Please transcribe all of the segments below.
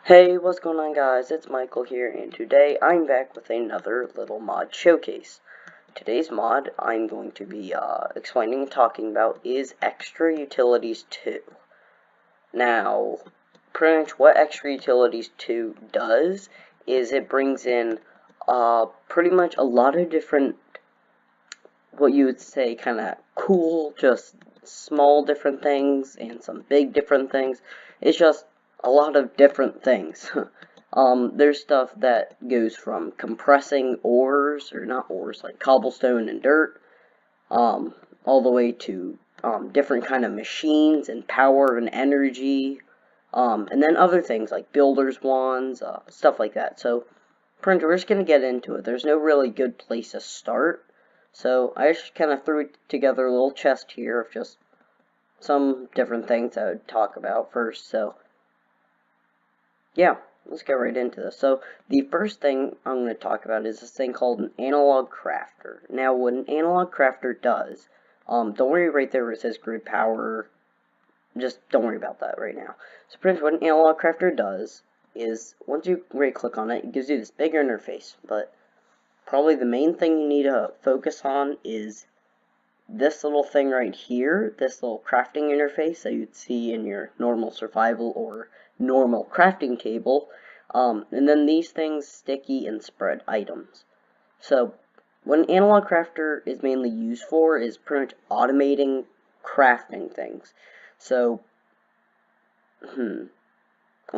Hey, what's going on guys? It's Michael here, and today I'm back with another little mod showcase. Today's mod I'm going to be explaining and talking about is Extra Utilities 2. Now, pretty much what Extra Utilities 2 does is it brings in pretty much a lot of different, what you would say, kind of cool, just small different things and some big different things. It's just a lot of different things. There's stuff that goes from compressing ores, or not ores, like cobblestone and dirt, all the way to different kind of machines and power and energy, and then other things like builder's wands, stuff like that. So, we're just going to get into it. There's no really good place to start. So I just kind of threw together a little chest here of just some different things I would talk about first. So yeah, let's get right into this. So the first thing I'm going to talk about is this thing called an analog crafter. Now what an analog crafter does, don't worry right there where it says grid power, just don't worry about that right now. So pretty much what an analog crafter does is once you right click on it, it gives you this big interface, but probably the main thing you need to focus on is this little thing right here, this little crafting interface that you'd see in your normal survival or normal crafting table, and then these things sticky and spread items. So what an analog crafter is mainly used for is pretty much automating crafting things. So, I'm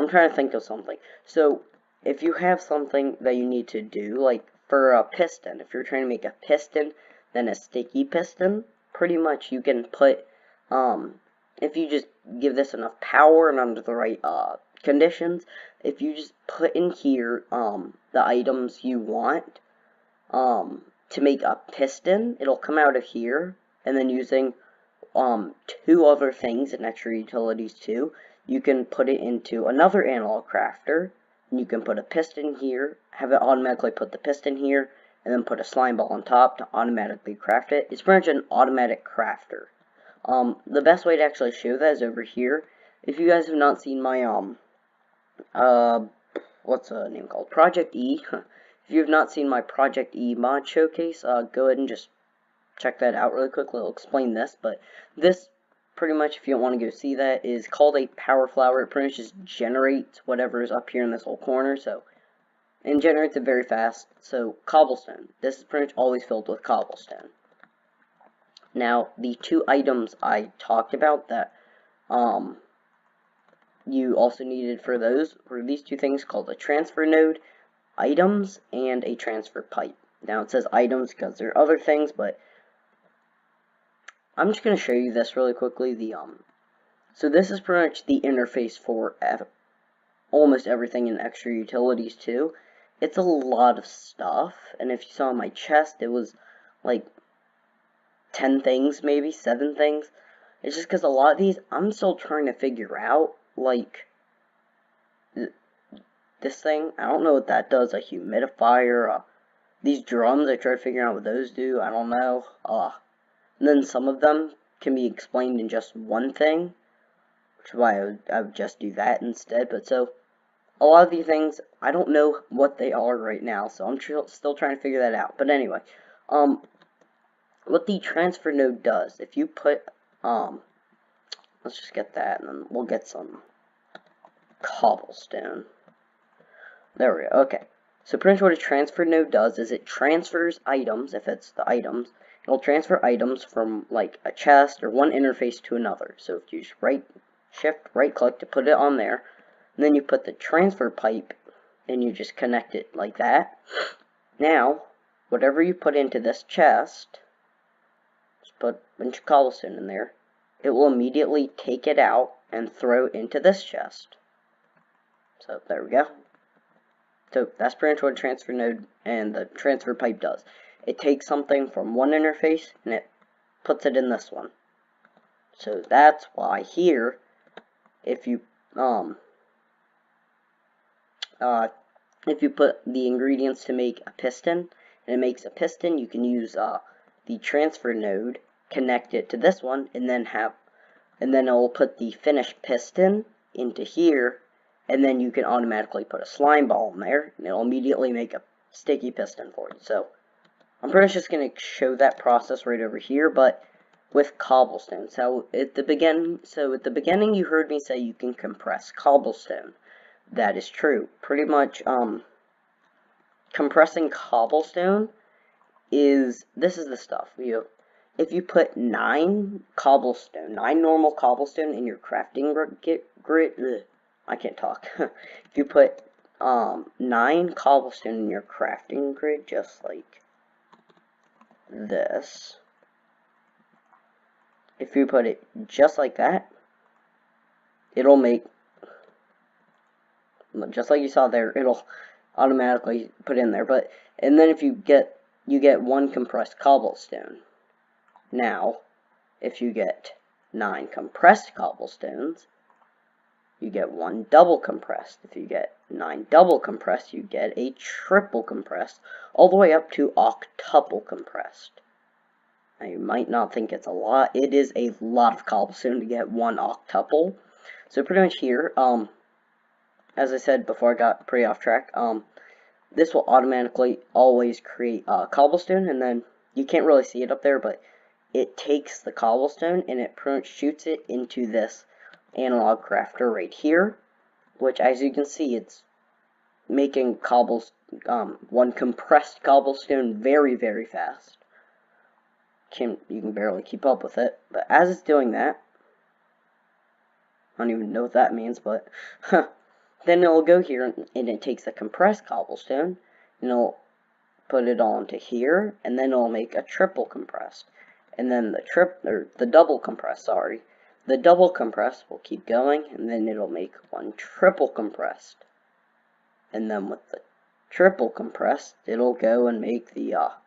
trying to think of something. So if you have something that you need to do, like for a piston, if you're trying to make a piston, then a sticky piston, pretty much you can put, if you just give this enough power and under the right, conditions, if you just put in here, the items you want, to make a piston, it'll come out of here, and then using, two other things in Extra Utilities 2, you can put it into another analog crafter, and you can put a piston here, have it automatically put the piston here, and then put a slime ball on top to automatically craft it. It's pretty much an automatic crafter. The best way to actually show that is over here. If you guys have not seen my, what's the name called? Project E. If you have not seen my Project E mod showcase, go ahead and just check that out really quickly. I'll explain this, but this, pretty much, if you don't want to go see that, is called a power flower. It pretty much just generates whatever is up here in this whole corner, so, and generates it very fast. So, cobblestone. This is pretty much always filled with cobblestone. Now, the two items I talked about that, you also needed for those were these two things called a transfer node, items, and a transfer pipe. Now, it says items because there are other things, but I'm just going to show you this really quickly. So this is pretty much the interface for almost everything in Extra Utilities 2. It's a lot of stuff, and if you saw my chest, it was like 10 things, maybe 7 things. It's just because a lot of these, I'm still trying to figure out, like, this thing, I don't know what that does, a humidifier, these drums, I try to figure out what those do, I don't know, and then some of them can be explained in just one thing, which is why I would just do that instead. But so, a lot of these things, I don't know what they are right now, so I'm still trying to figure that out. But anyway, what the transfer node does, if you put, let's just get that, and then we'll get some cobblestone. There we go, okay. So pretty much what a transfer node does is it transfers items, if it's the items, it'll transfer items from like a chest or one interface to another. So if you just right click to put it on there, and then you put the transfer pipe and you just connect it like that. Now, whatever you put into this chest, just put a bunch of cobblestone in there, it will immediately take it out and throw it into this chest. So there we go. So that's pretty much what a transfer node and the transfer pipe does. It takes something from one interface and it puts it in this one. So that's why here, if you put the ingredients to make a piston and it makes a piston, you can use the transfer node, connect it to this one, and then it will put the finished piston into here, and then you can automatically put a slime ball in there, and it'll immediately make a sticky piston for you. So I'm pretty much just going to show that process right over here, but with cobblestone. So at the beginning you heard me say you can compress cobblestone. That is true. Pretty much compressing cobblestone is, this is the stuff. If you put 9 normal cobblestone in your crafting grid, I can't talk. If you put 9 cobblestone in your crafting grid, just like this, if you put it just like that, it'll make, just like you saw there, it'll automatically put in there. And then if you get 1 compressed cobblestone. Now, if you get 9 compressed cobblestones, you get 1 double compressed. If you get 9 double compressed, you get a triple compressed, all the way up to octuple compressed. Now, you might not think it's a lot. It is a lot of cobblestone to get 1 octuple. So pretty much here, as I said before, I got pretty off track. This will automatically always create cobblestone, and then you can't really see it up there, but it takes the cobblestone and it pretty much shoots it into this analog crafter right here, which, as you can see, it's making 1 compressed cobblestone very, very fast. You can barely keep up with it, but as it's doing that, I don't even know what that means, but then it'll go here and it takes the compressed cobblestone and it'll put it on to here, and then it'll make a triple compressed. And then the double compressed, sorry. The double compressed will keep going, and then it'll make 1 triple compressed. And then with the triple compressed, it'll go and make the, I'll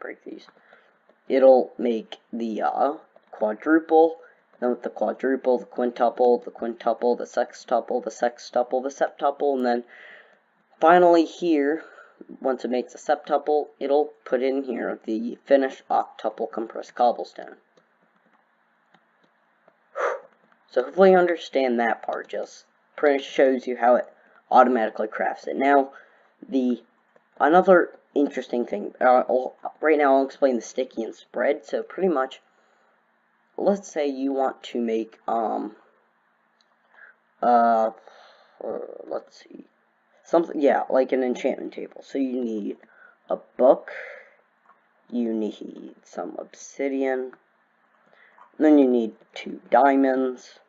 break these. It'll make the, quadruple. Then with the quadruple, the quintuple, the quintuple, the sextuple, the sextuple, the septuple, and then finally here, once it makes a septuple, it'll put in here the finished octuple compressed cobblestone. So hopefully you understand that part. Just pretty much shows you how it automatically crafts it. Now, another interesting thing. Right now I'll explain the sticky and spread. So pretty much, let's say you want to make let's see. Something, yeah, like an enchantment table. So you need a book, you need some obsidian, then you need 2 diamonds,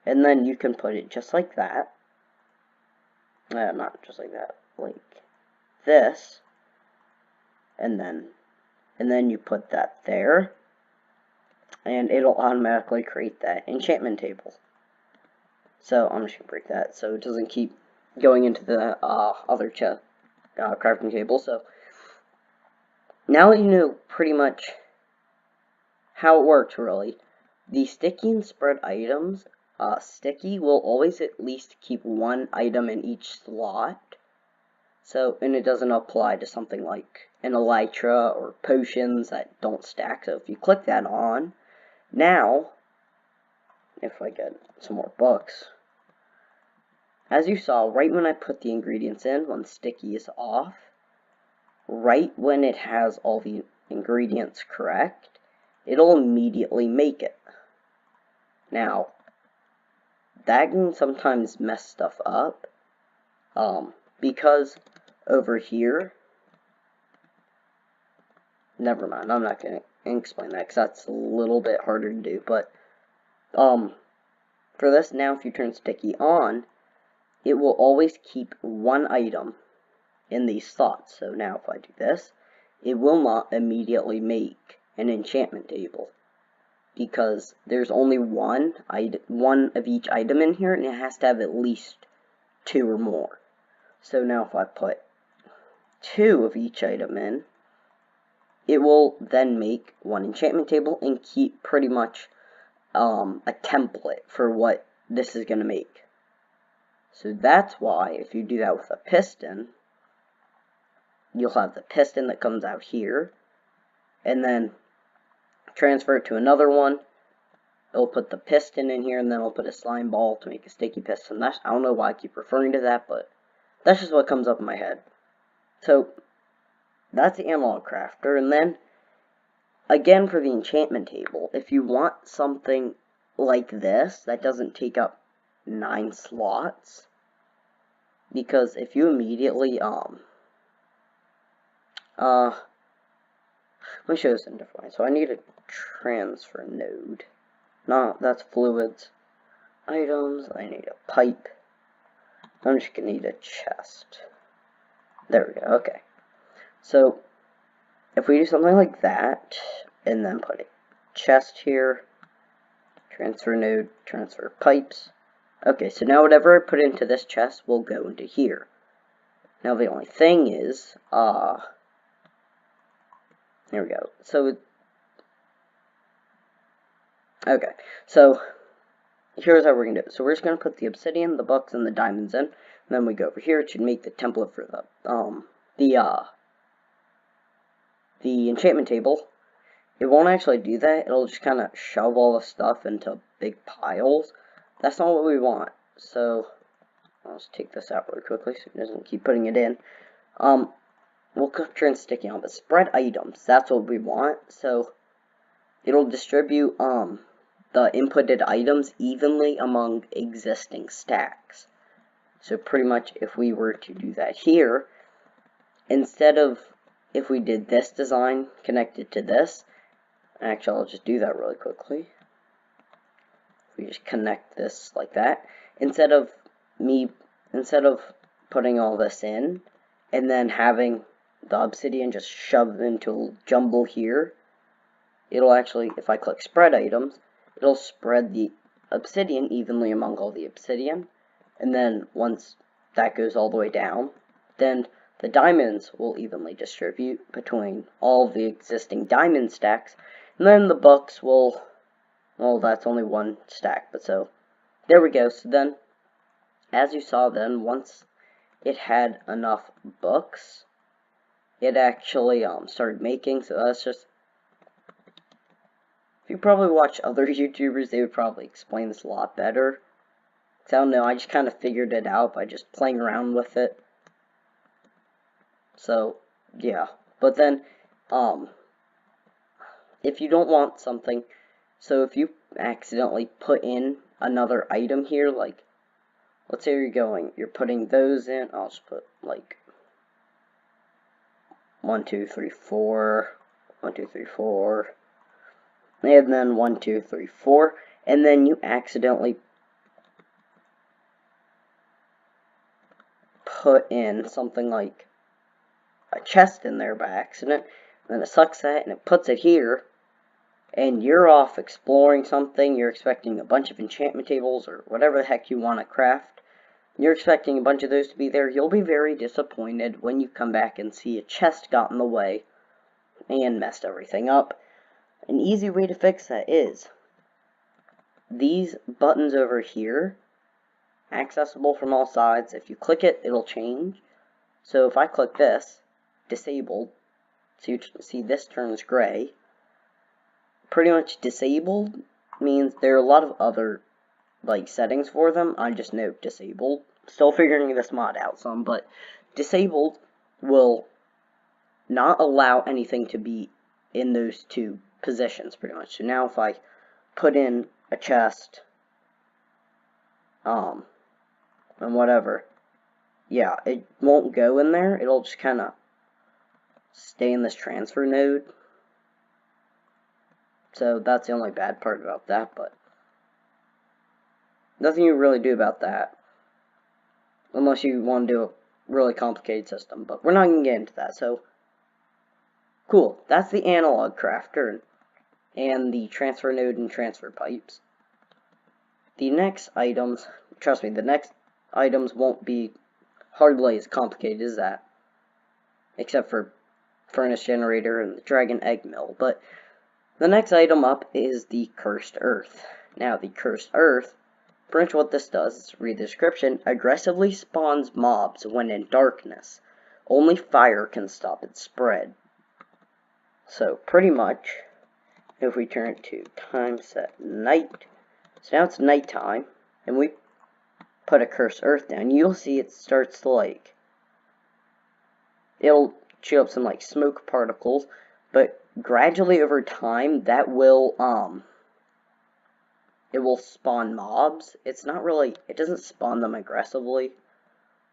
and then you can put it just like that. Not just like that, like this, and then you put that there, and it'll automatically create that enchantment table. So I'm just going to break that so it doesn't keep going into the other crafting table. So now that you know pretty much how it works, really, the sticky and spread items, sticky will always at least keep 1 item in each slot. So, and it doesn't apply to something like an elytra or potions that don't stack. So if you click that on, now, if I get some more books, as you saw, right when I put the ingredients in, when sticky is off, right when it has all the ingredients correct, it'll immediately make it. Now, that can sometimes mess stuff up, because over here, never mind, I'm not going to explain that, because that's a little bit harder to do, but, for this, now if you turn sticky on, it will always keep 1 item in these slots. So now if I do this, it will not immediately make an enchantment table, because there's only one of each item in here, and it has to have at least 2 or more. So now if I put 2 of each item in, it will then make 1 enchantment table and keep pretty much a template for what this is going to make. So that's why if you do that with a piston, you'll have the piston that comes out here, and then transfer it to another one, it'll put the piston in here, and then it'll put a slime ball to make a sticky piston. I don't know why I keep referring to that, but that's just what comes up in my head. So, that's the analog crafter, and then, again for the enchantment table, if you want something like this that doesn't take up 9 slots, because if you immediately, let me show this in a different way. So I need a transfer node. No, that's fluids. Items, I need a pipe. I'm just gonna need a chest. There we go, okay. So, if we do something like that, and then put a chest here, transfer node, transfer pipes. Okay, so now whatever I put into this chest will go into here. Now the only thing is, there we go. So, okay, so here's how we're going to do it. So we're just going to put the obsidian, the books, and the diamonds in. And then we go over here. It should make the template for the enchantment table. It won't actually do that. It'll just kind of shove all the stuff into big piles. That's not what we want. So I'll just take this out really quickly so it doesn't keep putting it in. We'll turn sticky on, but spread items. That's what we want. So it'll distribute the inputted items evenly among existing stacks. So pretty much if we were to do that here, instead of if we did this design connected to this, actually I'll just do that really quickly. We just connect this like that. Instead of putting all this in and then having the obsidian just shoved into a jumble here, it'll actually, if I click spread items, it'll spread the obsidian evenly among all the obsidian. And then once that goes all the way down, then the diamonds will evenly distribute between all the existing diamond stacks. And then the books will, well, that's only one stack, but so there we go. So then, as you saw then, once it had enough books, it actually started making. So that's just, if you probably watch other YouTubers, they would probably explain this a lot better. I don't know, I just kind of figured it out by just playing around with it. So, yeah. But then, if you don't want something, so if you accidentally put in another item here, like, let's say you're putting those in, I'll just put, like, 1, 2, 3, 4, 1, 2, 3, 4, and then 1, 2, 3, 4, and then you accidentally put in something like a chest in there by accident, and then it sucks that and it puts it here, and you're off exploring something, you're expecting a bunch of enchantment tables or whatever the heck you want to craft, you're expecting a bunch of those to be there, you'll be very disappointed when you come back and see a chest got in the way and messed everything up. An easy way to fix that is these buttons over here, accessible from all sides. If you click it, it'll change. So if I click this, disabled, so you see this turns gray. Pretty much disabled means there are a lot of other like settings for them. I just note disabled. Still figuring this mod out some, but disabled will not allow anything to be in those two positions pretty much. So now if I put in a chest, and whatever, yeah, it won't go in there. It'll just kind of stay in this transfer node. So that's the only bad part about that, but nothing you really do about that. Unless you want to do a really complicated system, but we're not going to get into that. So, cool. That's the analog crafter and the transfer node and transfer pipes. The next items, trust me, the next items won't be hardly as complicated as that. Except for furnace generator and the dragon egg mill. But the next item up is the cursed earth. Now, the cursed earth, pretty much what this does is, read the description, aggressively spawns mobs when in darkness. Only fire can stop its spread. So, pretty much, if we turn it to time set night, so now it's nighttime, and we put a cursed earth down, you'll see it starts to like, it'll show up some like smoke particles, but gradually over time that will it will spawn mobs. It's not really, it doesn't spawn them aggressively.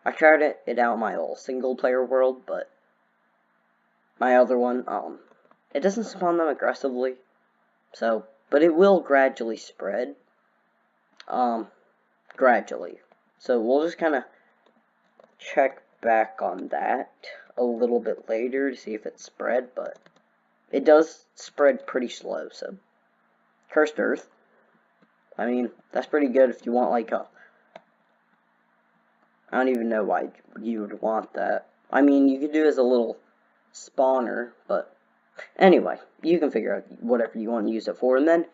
I tried it out in my old single player world, but my other one, it doesn't spawn them aggressively. So, but it will gradually spread. Gradually. So we'll just kind of check back on that a little bit later to see if it spread, but it does spread pretty slow. So, cursed earth. I mean, that's pretty good if you want like a, I don't even know why you would want that. I mean, you could do it as a little spawner, but anyway, you can figure out whatever you want to use it for. And then,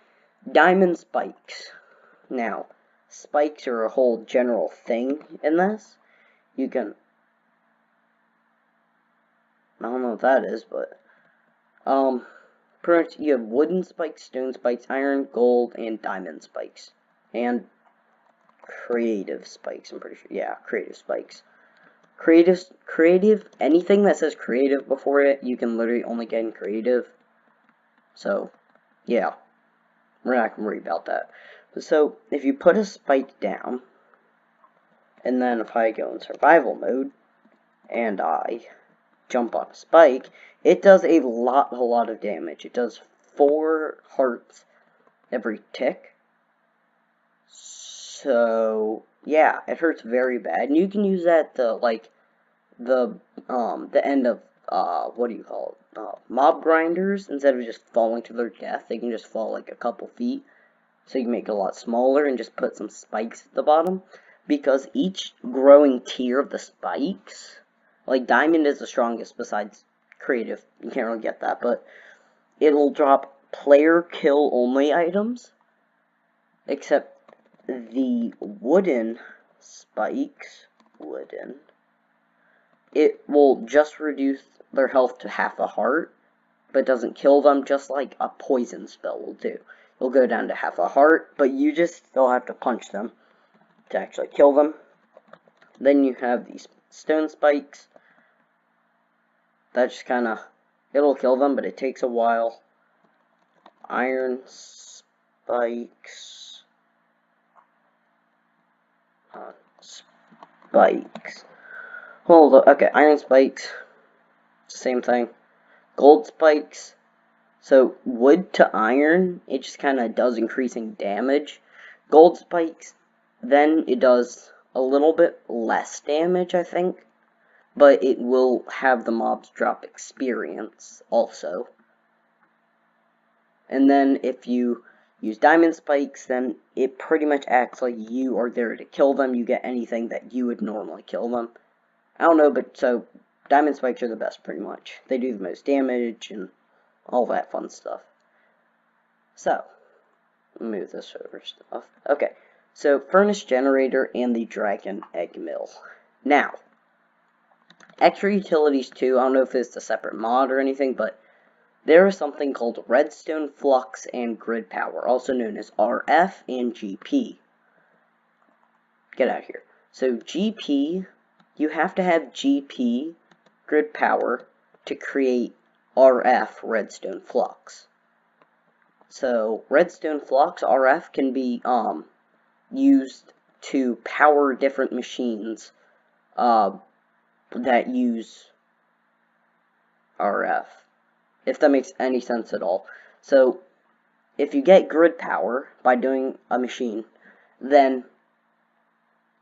diamond spikes. Now, spikes are a whole general thing in this. You can, I don't know what that is, but, pretty much you have wooden spikes, stone spikes, iron, gold, and diamond spikes. And creative spikes, I'm pretty sure. Yeah, creative spikes. Creative, anything that says creative before it, you can literally only get in creative. So, yeah. We're not going to worry about that. So, if you put a spike down, and then if I go in survival mode, and I jump on a spike, it does a lot of damage. It does 4 hearts every tick. So, yeah, it hurts very bad. And you can use that to, like, the end of, what do you call it? Mob grinders. Instead of just falling to their death, they can just fall, like, a couple feet. So you can make it a lot smaller and just put some spikes at the bottom. Because each growing tier of the spikes, like diamond is the strongest besides creative. You can't really get that, but it'll drop player kill only items. Except the wooden spikes, it will just reduce their health to half a heart, but doesn't kill them, just like a poison spell will do. It'll go down to half a heart, but you just still have to punch them to actually kill them. Then you have these stone spikes. That just kind of, it'll kill them, but it takes a while. Iron spikes. Hold on, okay, iron spikes. Same thing. Gold spikes. So, wood to iron, it just kind of does increasing damage. Gold spikes, then it does a little bit less damage, I think. But it will have the mobs drop experience, also. And then, if you use diamond spikes, then it pretty much acts like you are there to kill them. You get anything that you would normally kill them. I don't know, but so, diamond spikes are the best, pretty much. They do the most damage, and all that fun stuff. So, move this over stuff. Okay, so furnace generator and the dragon egg mill. Now, extra utilities too. I don't know if it's a separate mod or anything, but there is something called redstone flux and grid power, also known as RF and GP. Get out of here. So GP, you have to have GP grid power to create RF redstone flux. So redstone flux RF can be used to power different machines that use RF, if that makes any sense at all. So if you get grid power by doing a machine, then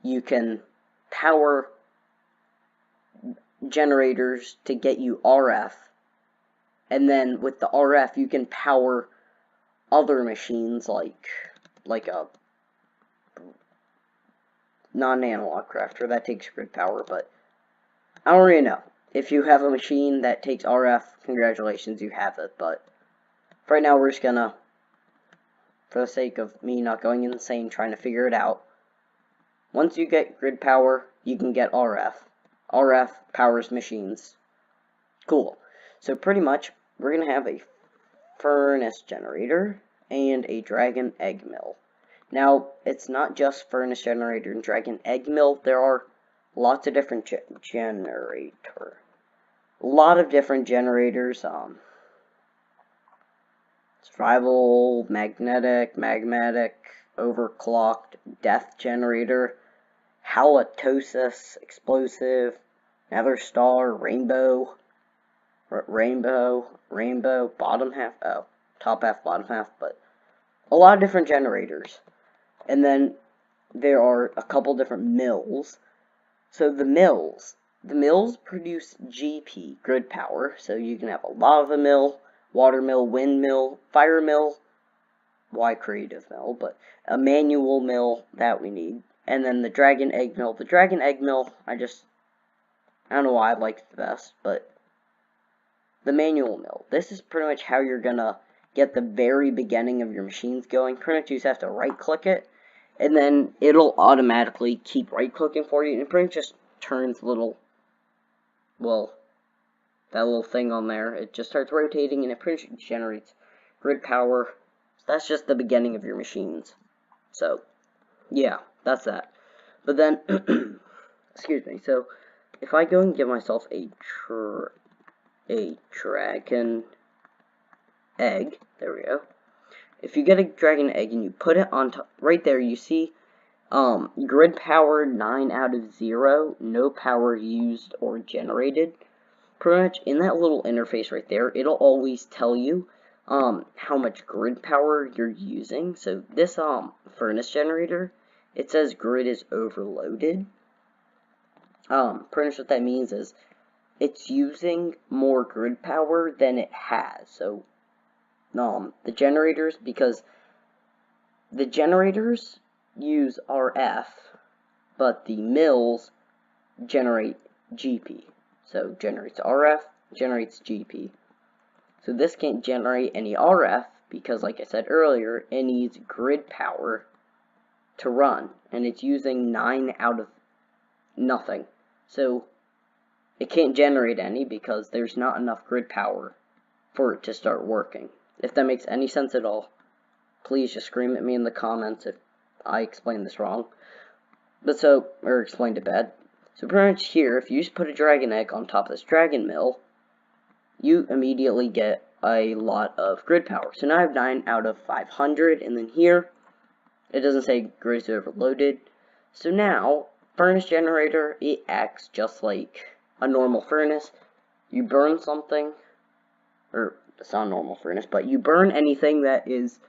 you can power generators to get you RF, and then with the RF you can power other machines like a non-analog crafter that takes grid power. But I don't really know. If you have a machine that takes RF, congratulations, you have it. But for right now, we're just gonna, for the sake of me not going insane trying to figure it out, once you get grid power, you can get RF. RF powers machines. Cool. So pretty much, we're gonna have a furnace generator, and a dragon egg mill. Now, it's not just furnace generator and dragon egg mill. There are lots of different generators. Survival, magmatic, overclocked, death generator, halitosis, explosive, nether star, rainbow, bottom half, top half, bottom half, but a lot of different generators. And then there are a couple different mills. So the mills produce GP, grid power, so you can have a lava mill, water mill, wind mill, fire mill, why creative mill, but a manual mill that we need. And then the dragon egg mill. The dragon egg mill, I don't know why I like it the best, but the manual mill. This is pretty much how you're gonna get the very beginning of your machines going. Pretty much you just have to right click it, and then it'll automatically keep right clicking for you, and it pretty much just turns that little thing on there. It just starts rotating, and it pretty much generates grid power. So that's just the beginning of your machines. So, yeah, that's that. But then, excuse me, so if I go and give myself a dragon egg, there we go. If you get a dragon egg and you put it on top, right there you see grid power 9 out of 0, no power used or generated. Pretty much in that little interface right there, it'll always tell you how much grid power you're using. So this furnace generator, it says grid is overloaded. Pretty much what that means is it's using more grid power than it has. So the generators, because the generators use RF, but the mills generate GP. So generates RF, generates GP. So this can't generate any RF because, like I said earlier, it needs grid power to run, and it's using 9 out of nothing. So it can't generate any because there's not enough grid power for it to start working. If that makes any sense at all, please just scream at me in the comments if I explained this wrong. Or explained it bad. So pretty much here, if you just put a dragon egg on top of this dragon mill, you immediately get a lot of grid power. So now I have 9 out of 500, and then here, it doesn't say grid is overloaded. So now, furnace generator, it acts just like a normal furnace. You burn something, or it's not a normal furnace, but you burn anything that is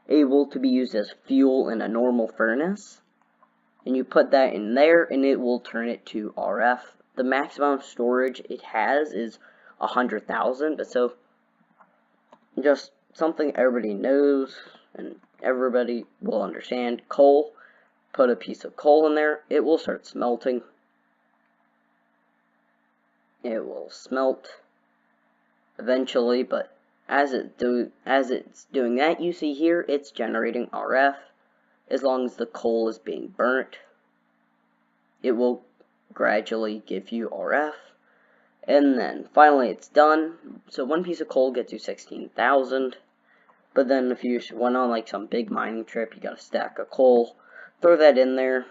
able to be used as fuel in a normal furnace, and you put that in there, and it will turn it to RF. The maximum storage it has is 100,000, but so just something everybody knows and everybody will understand. Coal, put a piece of coal in there, it will start smelting. It will smelt eventually, but as it's doing that, you see here, it's generating RF. As long as the coal is being burnt, it will gradually give you RF. And then finally it's done. So one piece of coal gets you 16,000. But then if you went on like some big mining trip, you got a stack of coal, throw that in there.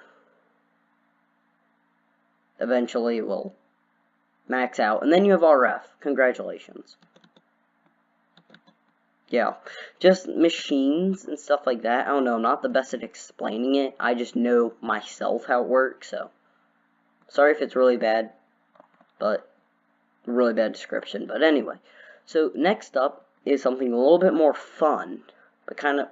Eventually it will max out, and then you have RF. Congratulations. Yeah, just machines and stuff like that. I don't know, I'm not the best at explaining it. I just know myself how it works, so sorry if it's really bad, but really bad description. But anyway, so next up is something a little bit more fun, but kind of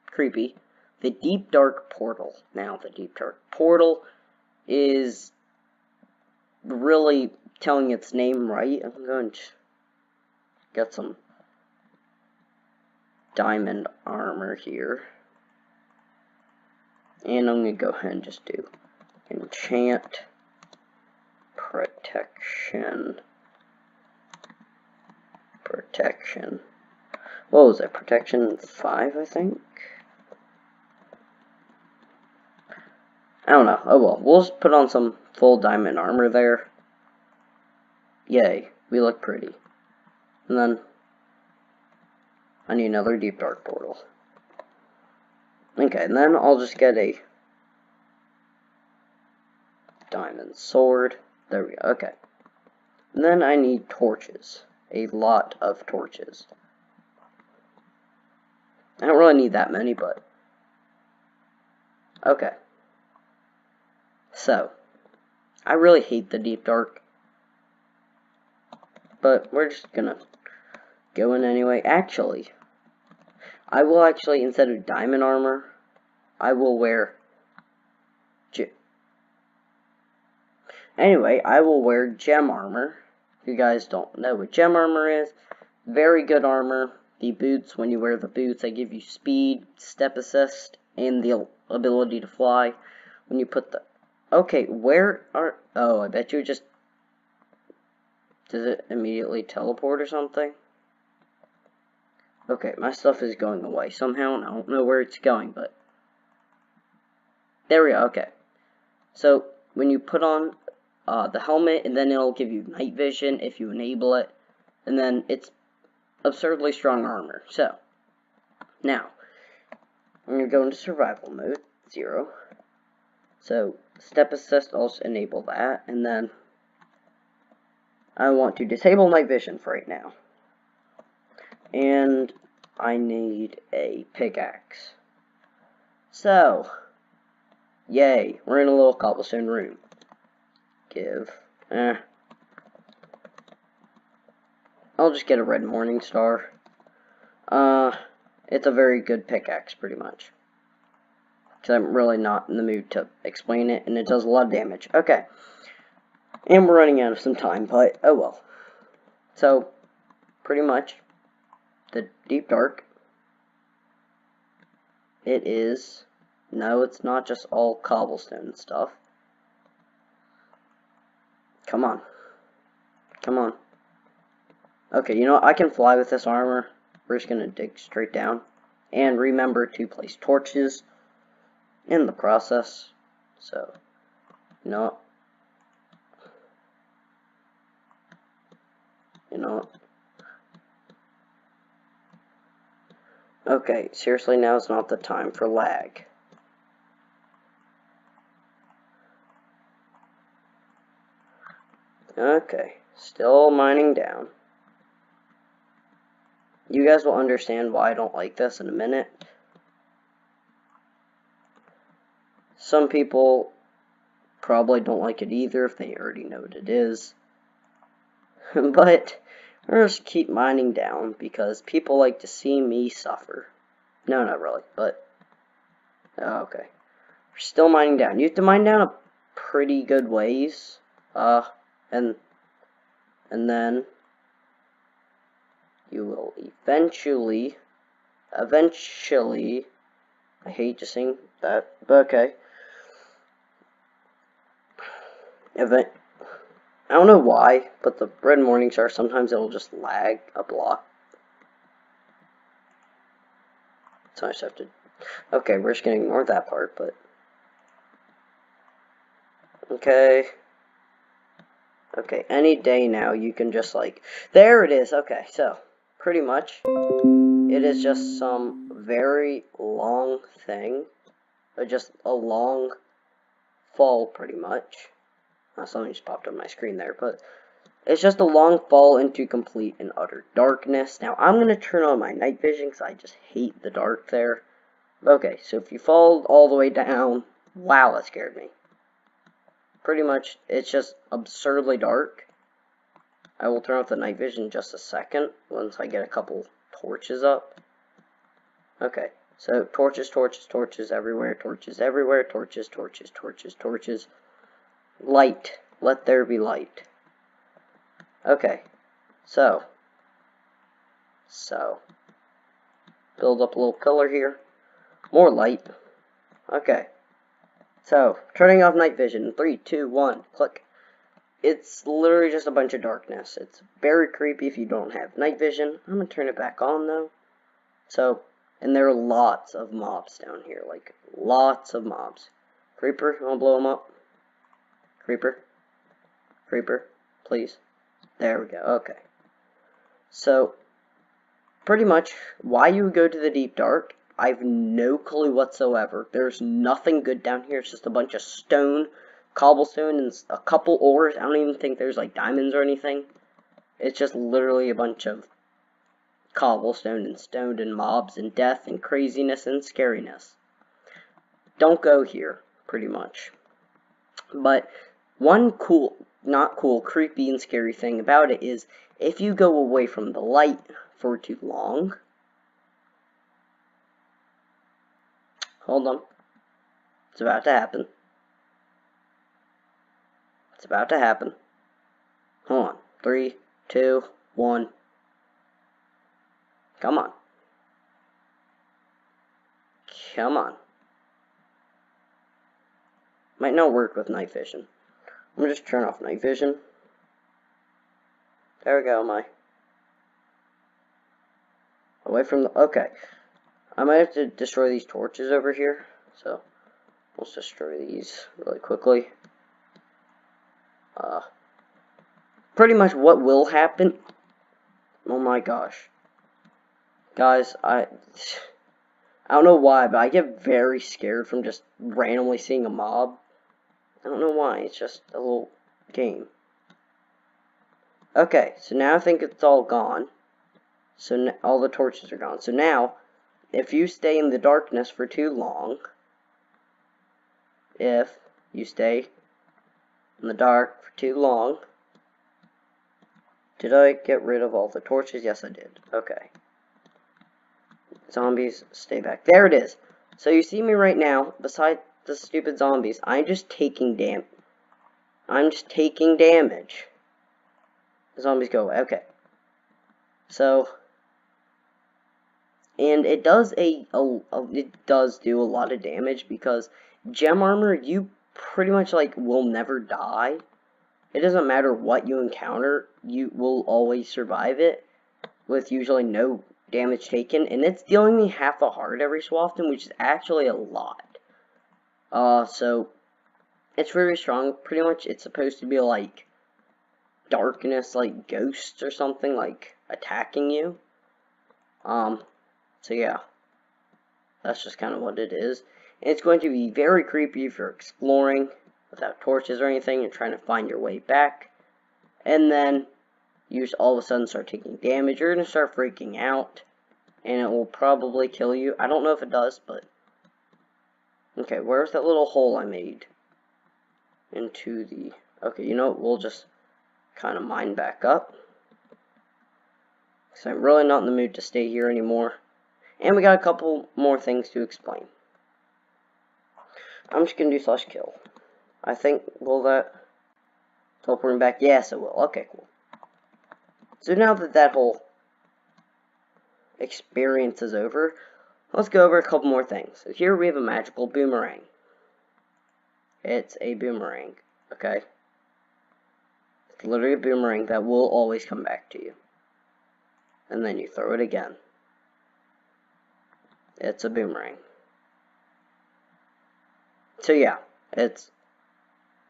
creepy. The Deep Dark Portal. Now, the Deep Dark Portal is really telling its name right. I'm going to get some diamond armor here, and I'm going to go ahead and just do enchant protection. What was that? Protection 5, I think? I don't know. Oh well, we'll just put on some full diamond armor there. Yay, we look pretty. And then I need another deep dark portal. Okay, and then I'll just get a diamond sword. There we go, okay. And then I need torches. A lot of torches. I don't really need that many, but... Okay. So, I really hate the deep dark. But we're just gonna go in anyway. Actually, I will actually, instead of diamond armor, I will wear... Anyway, I will wear gem armor. If you guys don't know what gem armor is, very good armor. The boots, when you wear the boots, they give you speed, step assist, and the ability to fly. When you put the... Okay, where are... Oh, I bet you just... Does it immediately teleport or something? Okay, my stuff is going away somehow, and I don't know where it's going, but... There we go, okay. So, when you put on the helmet, and then it'll give you night vision if you enable it, and then it's absurdly strong armor. So, now, I'm going to go into survival mode, 0. So, step assist, I'll just enable that, and then I want to disable night vision for right now. And I need a pickaxe. So, yay, we're in a little cobblestone room. I'll just get a red morning star. It's a very good pickaxe, pretty much. Because I'm really not in the mood to explain it, and it does a lot of damage. Okay. And we're running out of some time, but oh well. So, pretty much, the deep dark, it is, no, it's not just all cobblestone stuff. Come on. Come on. Okay, you know what? I can fly with this armor. We're just gonna dig straight down. And remember to place torches in the process. So, you know what? You know what? Okay, seriously, now's not the time for lag. Okay, still mining down. You guys will understand why I don't like this in a minute. Some people probably don't like it either if they already know what it is. But we'll just keep mining down because people like to see me suffer. No, not really, but... Oh, okay. We're still mining down. You have to mine down a pretty good ways. And then you will eventually, I hate just saying that, but okay. I don't know why, but the red morning star, sometimes it'll just lag a block. So I just have to, okay, we're just gonna ignore that part, but, okay. Okay, any day now, you can just like, there it is, okay, so, pretty much, it is just some very long thing, or just a long fall, pretty much. Something just popped on my screen there, but it's just a long fall into complete and utter darkness. Now, I'm going to turn on my night vision, because I just hate the dark there. Okay, so if you fall all the way down, wow, that scared me. Pretty much, it's just absurdly dark. I will turn off the night vision in just a second, once I get a couple torches up. Okay, so torches, torches, torches everywhere, torches everywhere, torches, torches, torches, torches. Light. Let there be light. Okay, so, build up a little pillar here. More light. Okay. So, turning off night vision. 3, 2, 1, click. It's literally just a bunch of darkness. It's very creepy if you don't have night vision. I'm gonna turn it back on though. So, and there are lots of mobs down here. Like, lots of mobs. Creeper, you wanna blow them up? Creeper. Creeper, please. There we go, okay. So, pretty much why you would go to the deep dark, I have no clue whatsoever. There's nothing good down here. It's just a bunch of stone, cobblestone, and a couple ores. I don't even think there's like diamonds or anything. It's just literally a bunch of cobblestone and stone and mobs and death and craziness and scariness. Don't go here, pretty much. But one cool, not cool, creepy and scary thing about it is if you go away from the light for too long. Hold on. It's about to happen. It's about to happen. Hold on. 3, 2, 1. Come on. Come on. Might not work with night vision. I'm gonna just turn off night vision. There we go, away from the, okay. I might have to destroy these torches over here, so let's destroy these really quickly. Pretty much what will happen, oh my gosh. Guys, I don't know why, but I get very scared from just randomly seeing a mob. I don't know why, it's just a little game. Okay, so now I think it's all gone. So all the torches are gone. So now, if you stay in the darkness for too long, if you stay in the dark for too long, did I get rid of all the torches? Yes, I did. Okay. Zombies, stay back. There it is. So you see me right now, beside the stupid zombies, I'm just taking damage. The zombies go away. Okay. So, and it does it does do a lot of damage because gem armor, you pretty much like will never die. It doesn't matter what you encounter, you will always survive it with usually no damage taken, and it's dealing me half a heart every so often, which is actually a lot. So it's very strong. Pretty much it's supposed to be like darkness, like ghosts or something, like attacking you. So yeah, that's just kind of what it is. And it's going to be very creepy if you're exploring without torches or anything and trying to find your way back. And then you just all of a sudden start taking damage. You're going to start freaking out, and it will probably kill you. I don't know if it does, but okay, where's that little hole I made into the, okay, you know what, we'll just kind of mine back up, because I'm really not in the mood to stay here anymore. And we got a couple more things to explain. I'm just going to do /kill. I think, will that teleport back? Yes, it will. Okay, cool. So now that that whole experience is over, let's go over a couple more things. So here we have a magical boomerang. It's a boomerang, okay? It's literally a boomerang that will always come back to you. And then you throw it again. It's a boomerang. So yeah, it's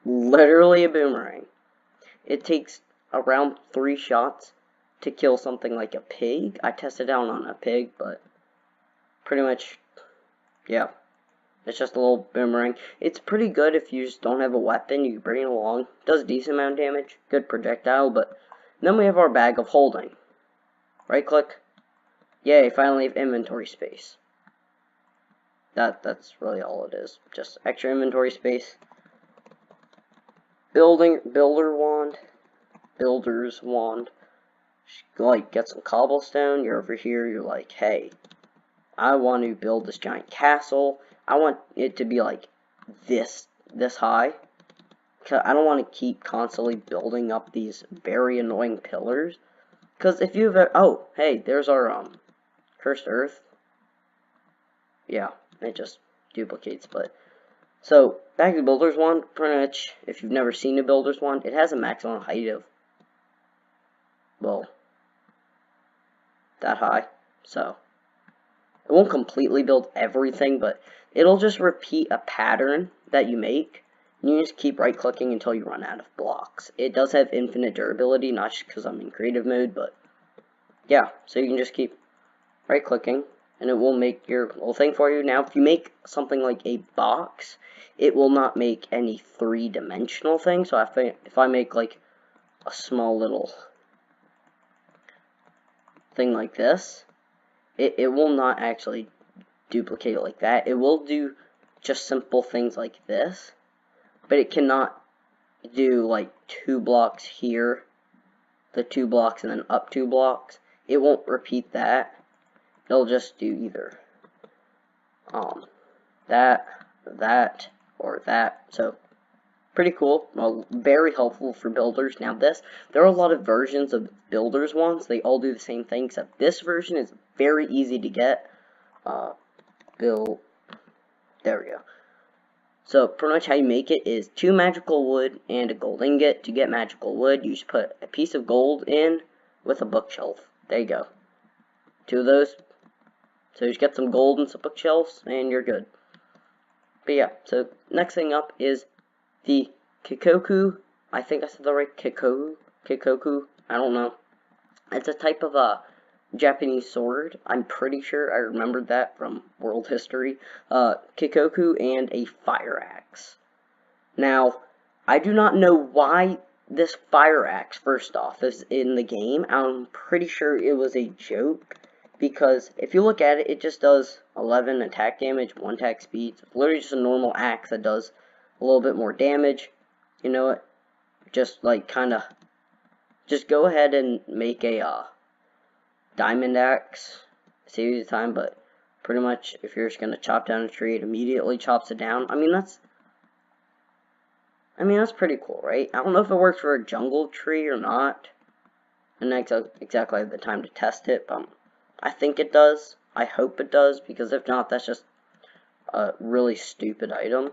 literally a boomerang. It takes around 3 shots to kill something like a pig. I tested out on a pig, but pretty much, yeah. It's just a little boomerang. It's pretty good if you just don't have a weapon. You can bring it along. It does a decent amount of damage. Good projectile, but then we have our bag of holding. Right click. Yay, finally have inventory space. That's really all it is. Just extra inventory space. Builder's wand. Like, get some cobblestone. You're over here. You're like, hey, I want to build this giant castle. I want it to be like this high. Cause I don't want to keep constantly building up these very annoying pillars. Because if you've oh, hey, there's our cursed earth. Yeah, it just duplicates, but so back to the builder's wand. Pretty much, if you've never seen a builder's wand, it has a maximum height of, well, that high. So it won't completely build everything, but it'll just repeat a pattern that you make. And you just keep right clicking until you run out of blocks. It does have infinite durability, not just because I'm in creative mode, but yeah, so you can just keep right clicking, and it will make your little thing for you. Now, if you make something like a box, it will not make any three-dimensional thing. So if I make like a small little thing like this, it will not actually duplicate like that. It will do just simple things like this, but it cannot do like 2 blocks here, the 2 blocks, and then up 2 blocks. It won't repeat that. It'll just do either that, or that. So pretty cool. Well, very helpful for builders. Now there are a lot of versions of builders ones. They all do the same thing, except this version is very easy to get. There we go. So pretty much how you make it is 2 magical wood and a gold ingot. To get magical wood, you just put a piece of gold in with a bookshelf. There you go. 2 of those. So you just get some gold and some bookshelves, and you're good. But yeah, so next thing up is the Kikoku. I think I said that right. Kikoku. I don't know. It's a type of a Japanese sword. I'm pretty sure I remembered that from world history. Kikoku and a fire axe. Now, I do not know why this fire axe, first off, is in the game. I'm pretty sure it was a joke, because if you look at it, it just does 11 attack damage, 1 attack speed. It's literally just a normal axe that does a little bit more damage. You know what? Just like just go ahead and make a diamond axe. Save you the time, but pretty much if you're just gonna chop down a tree, it immediately chops it down. I mean that's pretty cool, right? I don't know if it works for a jungle tree or not, and I exactly have the time to test it, but I think it does. I hope it does, because if not, that's just a really stupid item.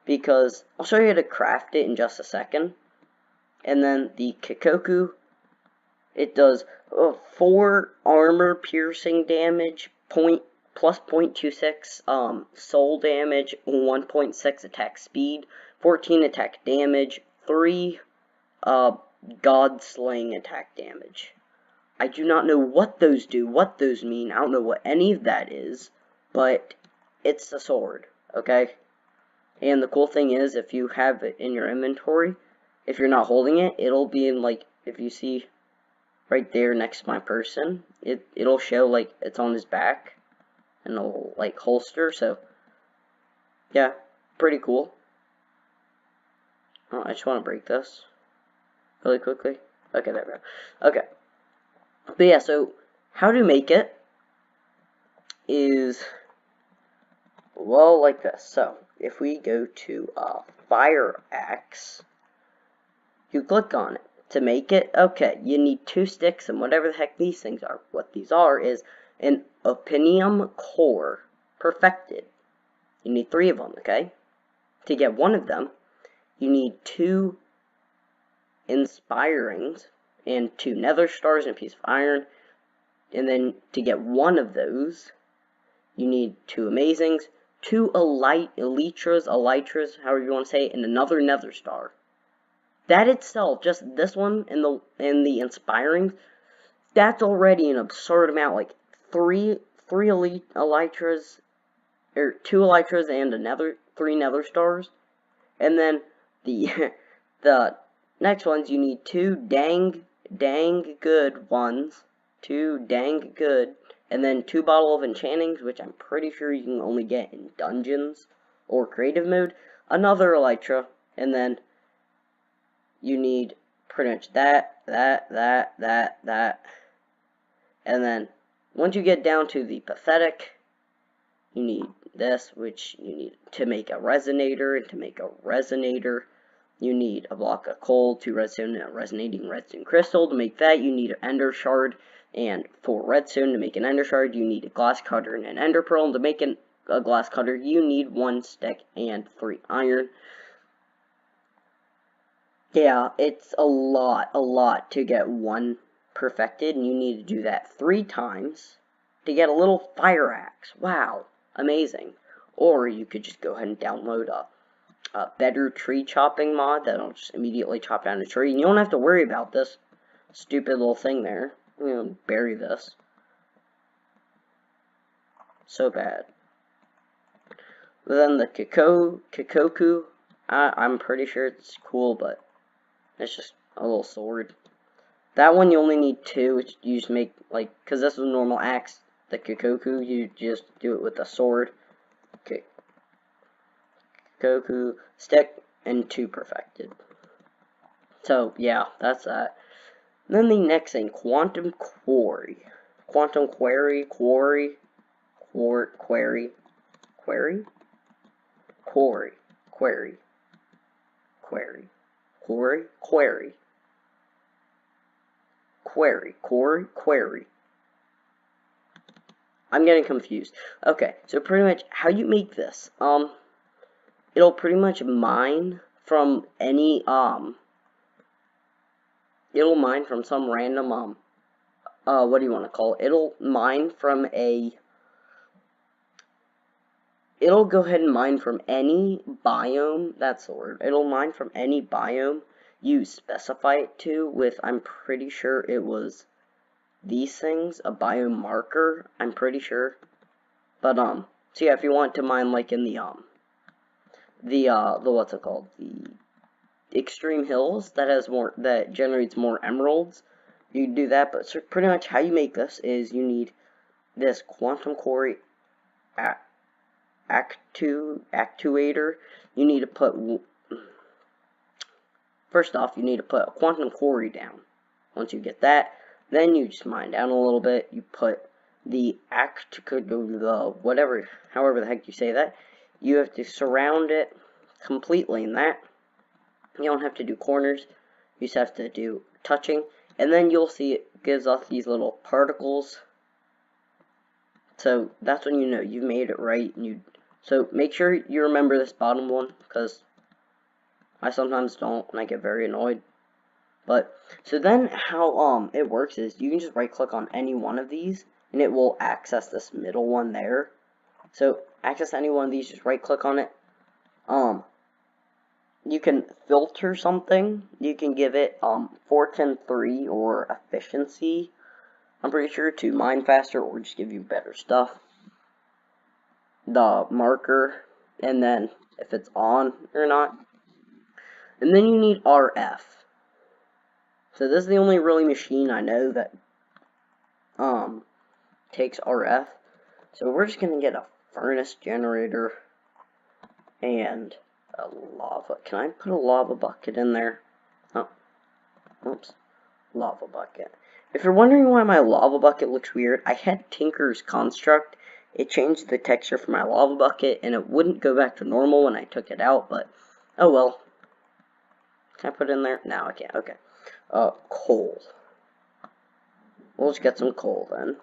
Because I'll show you how to craft it in just a second. And then the Kikoku, it does 4 armor piercing damage, plus 0.26 soul damage, 1.6 attack speed, 14 attack damage, 3 god slaying attack damage. I do not know what those do, what those mean. I don't know what any of that is, but it's a sword, okay? And the cool thing is, if you have it in your inventory, if you're not holding it, it'll be in, like, if you see right there next to my person, it'll show, like, it's on his back, and it'll, like, holster. So yeah, pretty cool. Oh, I just want to break this really quickly. Okay, there we go. Okay. But yeah, so how to make it is, well, like this. So if we go to fire axe, you click on it. To make it, okay, you need 2 sticks and whatever the heck these things are. What these are is an opinium core perfected. You need 3 of them, okay? To get 1 of them, you need 2 inspirings and 2 nether stars and a piece of iron. And then to get 1 of those, you need 2 amazings, 2 elytras, however you want to say it, and another nether star. That itself, just this one and the inspiring, that's already an absurd amount. Like 3 elytras, or 2 elytras and 3 nether stars. And then the the next ones, you need 2 dang good ones, 2 dang good, and then 2 bottle of enchantings, which I'm pretty sure you can only get in dungeons or creative mode, another elytra, and then you need pretty much that, and then once you get down to the pathetic, you need this, which you need to make a resonator, and to make a resonator, you need a block of coal, 2 redstone, and a resonating redstone crystal. To make that, you need an ender shard, and 4 redstone. To make an ender shard, you need a glass cutter and an ender pearl. And to make a glass cutter, you need 1 stick and 3 iron. Yeah, it's a lot to get 1 perfected, and you need to do that 3 times to get a little fire axe. Wow, amazing. Or you could just go ahead and download a better tree chopping mod that'll just immediately chop down a tree, and you don't have to worry about this stupid little thing there. I'm gonna bury this. So bad. Then the Kikoku, I'm pretty sure it's cool, but it's just a little sword. That one you only need 2, which you just make, like, because this is a normal axe. The Kikoku, you just do it with a sword. Okay. Kikoku, stick, and 2 perfected. So, yeah, that's that. Then the next thing, Quantum Quarry. Quantum Quarry, Quarry, Quarry, Quarry, Quarry, Quarry, Quarry, Quarry, Quarry, Quarry, Quarry, Quarry. I'm getting confused. Okay, so pretty much how you make this, it'll pretty much mine from any, it'll mine from some random, what do you want to call it? It'll mine from it'll go ahead and mine from any biome, that's the word, it'll mine from any biome you specify it to with, I'm pretty sure it was these things, a biome marker, I'm pretty sure, but, so yeah, if you want to mine, like, in the what's it called, the extreme hills, that generates more emeralds, you can do that, but so pretty much how you make this is you need this Quantum Quarry actuator. You need to put, first off, you need to put a Quantum Quarry down. Once you get that, then you just mine down a little bit, you put the whatever, however the heck you say that, you have to surround it completely in that. You don't have to do corners, you just have to do touching, and then you'll see it gives off these little particles. So that's when you know you've made it right. So make sure you remember this bottom one, because I sometimes don't, and I get very annoyed. But, so then how it works is, you can just right click on any one of these, and it will access this middle one there. So, access any one of these, just right click on it. You can filter something, you can give it, Fortune 3 or Efficiency, I'm pretty sure, to mine faster, or just give you better stuff. The marker, and then, if it's on or not. And then you need RF. So this is the only really machine I know that takes RF. So we're just gonna get a furnace generator and a lava. Can I put a lava bucket in there? Oh, oops, lava bucket. If you're wondering why my lava bucket looks weird, I had Tinker's construct. It changed the texture for my lava bucket, and it wouldn't go back to normal when I took it out. But oh well. Can I put it in there? No, I can't. Okay. Coal. We'll just get some coal then.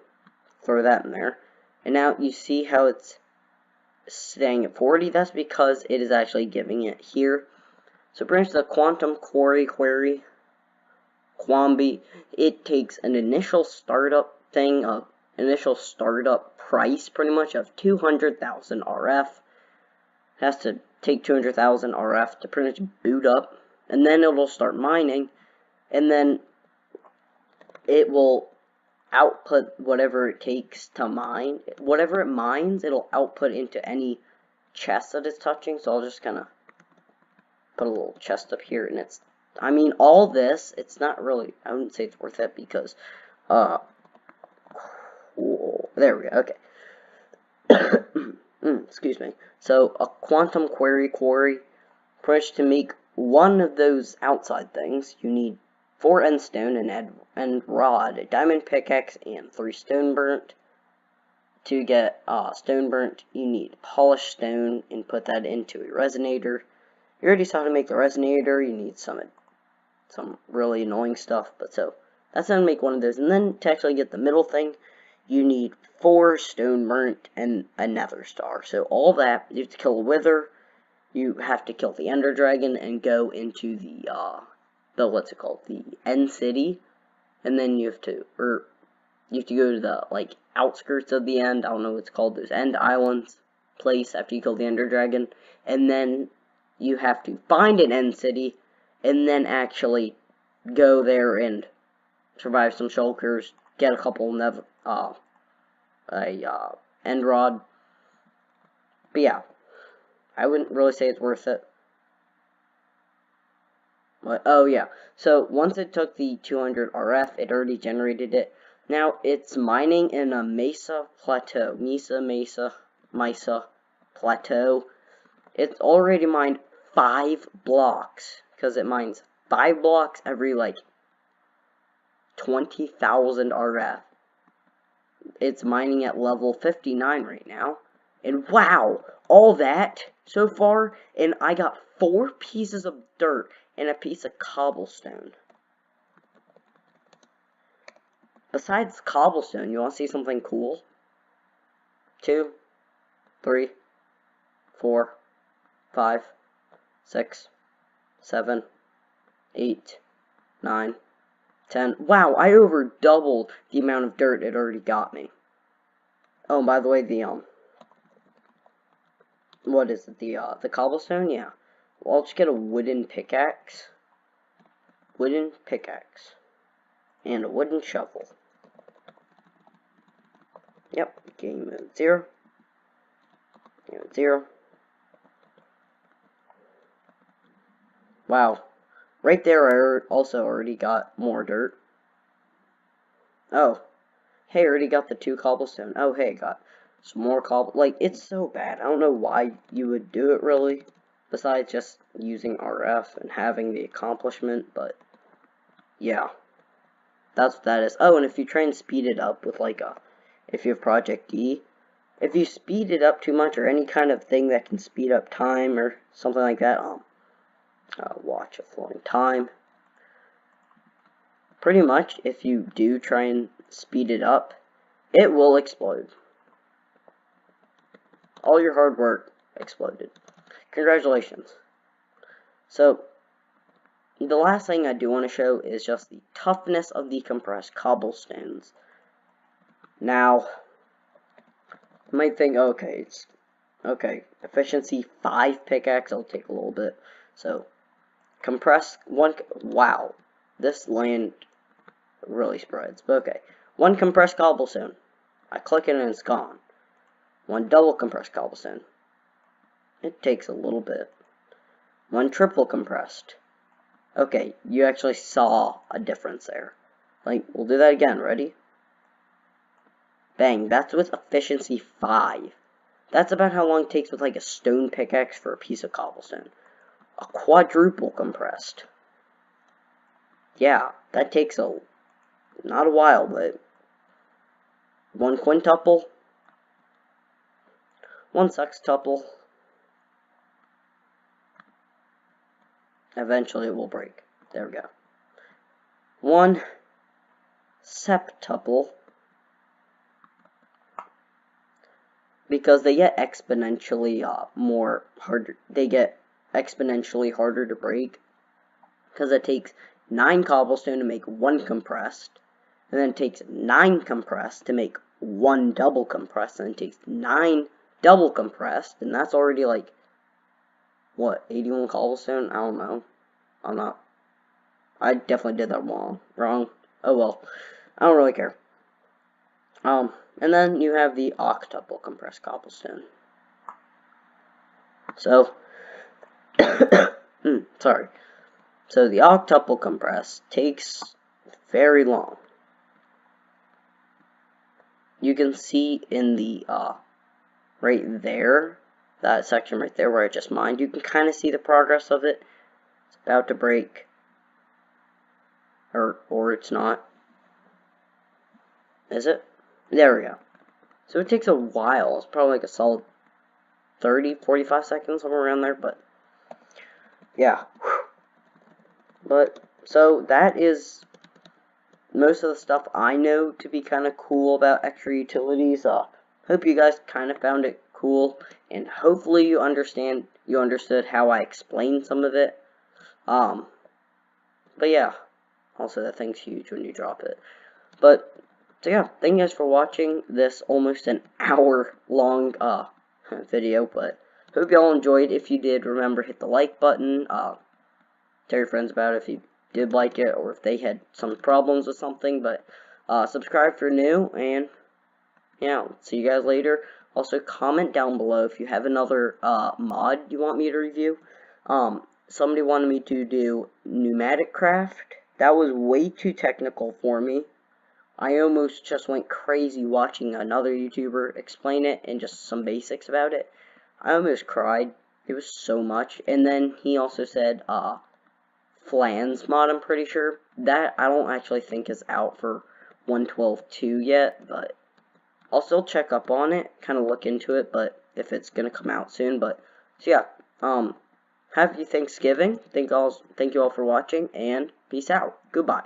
Throw that in there. And now you see how it's staying at 40? That's because it is actually giving it here. So branch the Quantum Quarry, Quambi, it takes an initial startup thing, initial startup price pretty much of 200,000 RF. It has to take 200,000 RF to pretty much boot up. And then it'll start mining, and then it will output whatever it takes to mine. Whatever it mines, it'll output into any chest that it's touching. So I'll just kind of put a little chest up here, and it's, I mean, all this, it's not really, I wouldn't say it's worth it, because, cool. There we go, okay. Excuse me. So, a Quantum Quarry, pretty much to make one of those outside things, you need 4 end stone and rod, a diamond pickaxe, and 3 stone burnt. To get stone burnt, you need polished stone and put that into a resonator. You already saw how to make the resonator. You need some really annoying stuff, but so that's how to make one of those. And then to actually get the middle thing, you need 4 stone burnt and a nether star. So all that, you have to kill a wither. You have to kill the ender dragon and go into the what's it called, the end city, and then you have to go to the, like, outskirts of the end, I don't know what it's called, those end islands place after you kill the ender dragon, and then you have to find an end city, and then actually go there and survive some shulkers, get a couple end rod. But yeah, I wouldn't really say it's worth it. What? Oh yeah, so once it took the 200 RF, it already generated it. Now it's mining in a mesa plateau. Mesa plateau. It's already mined 5 blocks, because it mines 5 blocks every, like, 20,000 RF. It's mining at level 59 right now. And wow, all that so far, and I got 4 pieces of dirt and a piece of cobblestone. Besides cobblestone, you want to see something cool? 2, 3, 4, 5, 6, 7, 8, 9, 10. Wow, I over doubled the amount of dirt it already got me. Oh, by the way, what is it? The cobblestone? Yeah. Well, I'll just get a wooden pickaxe. Wooden pickaxe. And a wooden shovel. Yep, game mode 0. Game mode 0. Wow. Right there, I also already got more dirt. Oh. Hey, I already got the 2 cobblestone. Oh, hey, got some more cobble. Like, it's so bad. I don't know why you would do it, really. Besides just using RF and having the accomplishment, but yeah. That's what that is. Oh, and if you try and speed it up with, like, if you have Project D, if you speed it up too much, or any kind of thing that can speed up time, or something like that, watch a flowing time. Pretty much, if you do try and speed it up, it will explode. All your hard work exploded. Congratulations. So, the last thing I do want to show is just the toughness of the compressed cobblestones. Now, you might think, okay, efficiency 5 pickaxe, it'll take a little bit. So, compressed wow, this land really spreads, but okay. 1 compressed cobblestone, I click it and it's gone. 1 double compressed cobblestone, it takes a little bit. 1 triple compressed, okay, you actually saw a difference there. Like, we'll do that again, ready? Bang, that's with efficiency 5. That's about how long it takes with, like, a stone pickaxe for a piece of cobblestone. A quadruple compressed. Yeah, that takes not a while, but 1 quintuple, 1 sextuple. Eventually it will break. There we go. 1 septuple. Because they get exponentially harder. They get exponentially harder to break. Because it takes 9 cobblestone to make 1 compressed. And then it takes 9 compressed to make 1 double compressed. And it takes 9 double compressed. And that's already like, what, 81 cobblestone? I don't know. I definitely did that wrong. Oh well. I don't really care. And then you have the octuple compressed cobblestone. So, sorry. So the octuple compressed takes very long. You can see in the, right there, that section right there where I just mined, you can kind of see the progress of it. It's about to break. Or it's not. Is it? There we go. So it takes a while. It's probably like a solid 30, 45 seconds, somewhere around there, but yeah. But, so that is most of the stuff I know to be kind of cool about extra utilities. Hope you guys kind of found it cool, and hopefully you understood how I explained some of it. But yeah, also that thing's huge when you drop it. But, so yeah, thank you guys for watching this almost an hour long, video, but hope y'all enjoyed. If you did, remember, hit the like button, tell your friends about it if you did like it, or if they had some problems with something, but, subscribe if you're new, and, yeah, see you guys later. Also, comment down below if you have another mod you want me to review. Somebody wanted me to do pneumatic craft. That was way too technical for me. I almost just went crazy watching another YouTuber explain it and just some basics about it. I almost cried. It was so much. And then he also said, Flans mod, I'm pretty sure. That I don't actually think is out for 1.12.2 yet, but I'll still check up on it, kind of look into it, but if it's gonna come out soon. But so yeah, happy Thanksgiving. Thank you all for watching, and peace out. Goodbye.